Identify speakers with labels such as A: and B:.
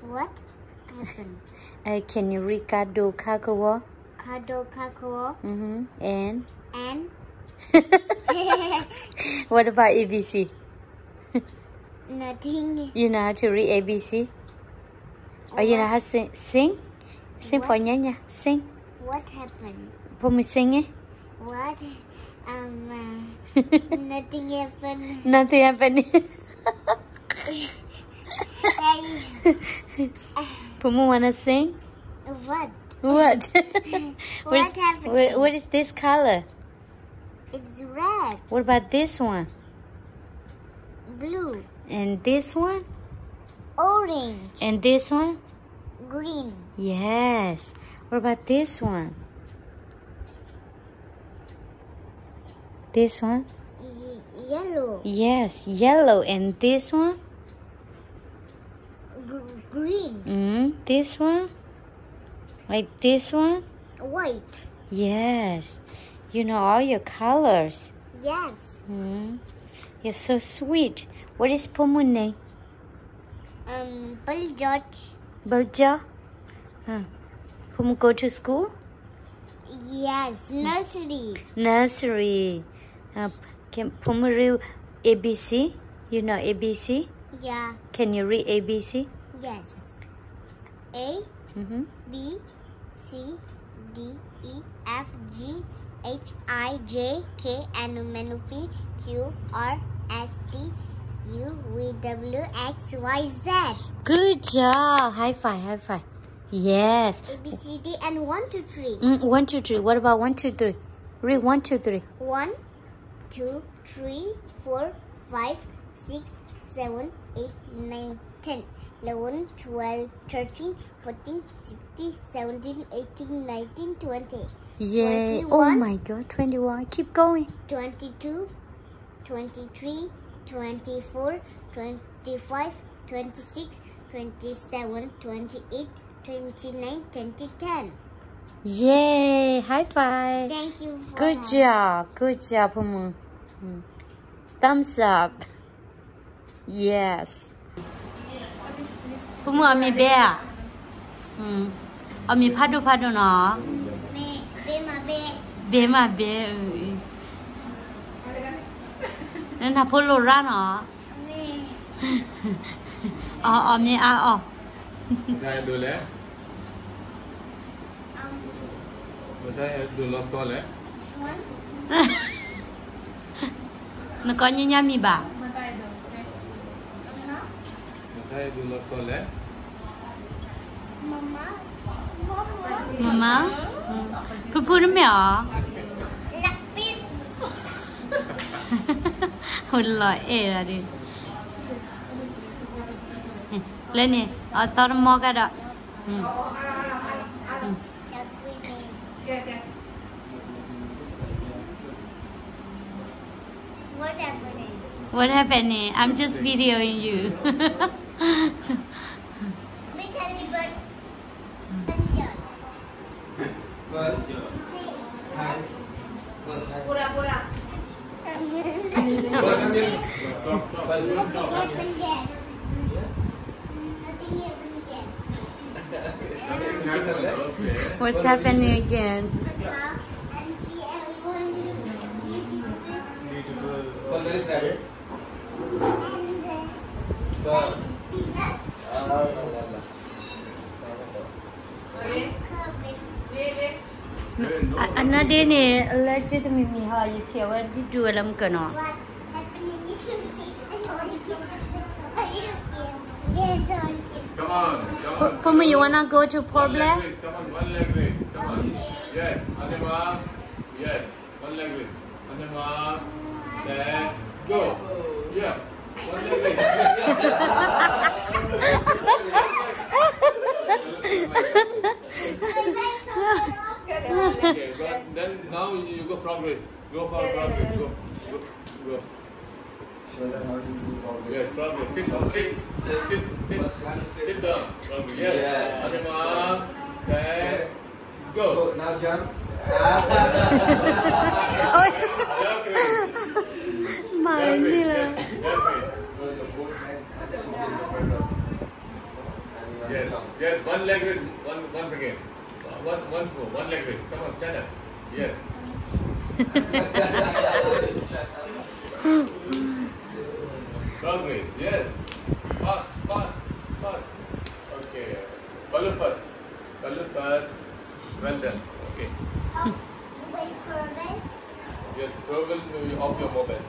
A: What happened?
B: Can you read Kado Kakawa?
A: Kado kakao.
B: And
A: And
B: what about ABC?
A: nothing.
B: You know how to read ABC? Or you know how to sing? Sing
A: What?
B: for Nyanya. Sing.
A: What happened?
B: For me sing it.
A: What? Nothing happened.
B: Nothing happened. Pumu wanna sing?
A: What?
B: What?
A: What happened?
B: What is this color?
A: It's red.
B: What about this one?
A: Blue.
B: And this one?
A: Orange.
B: And this one?
A: Green.
B: Yes. What about this one? This one?
A: Yellow.
B: Yes, yellow. And this one?
A: Green.
B: This one? Like this one?
A: White.
B: Yes. You know all your colors.
A: Yes.
B: You're so sweet. What is Pumu name?
A: Bill George.
B: Balja? Pumu go to school?
A: Yes. Nursery.
B: Nursery. Can Pumu read ABC? You know ABC?
A: Yeah.
B: Can you read ABC?
A: Yes. A. B. C. D. E. F. G. H. I. J. K. L. M. N. O. P. Q. R. S. T. U. V. W. X. Y. Z.
B: Good job. High five, high five. Yes.
A: A, B, C, D, and 1, 2, 3.
B: 1, 2, 3. What about 1, 2, 3? Read 1, 2, 3.
A: 1, 2, 3, 4, 5, 6, 7, 8, 9, 10, 11, 12, 13, 14, 16, 17, 18, 19, 20.
B: Yay.
A: 21,
B: Oh my God. 21. Keep going.
A: 22, 23, 24, 25, 26, 27, 28, 29, 20, 10.
B: Yay. High five.
A: Thank you for
B: Good job. Good job, Pumu. Thumbs up. Yes. Pumu, ami bear. Ami padu padu no. Be ma be. Nena polo ra no. Ami a.
C: बताए दूल्हे बताए दूल्हा soul है
B: Nó có như nhau mi bà.
C: बताए दूल्हा soul है
B: Mama. Pupu nó mẹ à?
A: Lapis.
B: Hồi lỗi ra đi. Lên nè, ở tao nó mò cái đó.
A: What happened?
B: What happened? I'm just videoing you. What's happening again? Another day, allergic to me. How you say? What did you do? Alam ka no?
C: Come on, come on.
B: Puma, you wanna go to Port Blair?
C: Come on, one leg race. Come on. Yes, Anima. Yes, one leg race. Anima. Set. Go. Yeah. One leg race. Okay, but then now you go frog race. Go for frog race. Go. Go. Yes, frog race. Sit down. Frog race. Yes. Anima. Set. Go.
D: Now jump.
C: Duck race.
B: Mine
C: Duck
B: nila.
C: race. Yes. Duck race. Yes. Yes, one leg raise. Once again. Once more. One leg raise. Come on, stand up. Yes. Frog raise. Yes. Fast. Okay. Color first. Well done. Okay.
A: Wait for a minute.
C: Yes, Pro will off your mobile.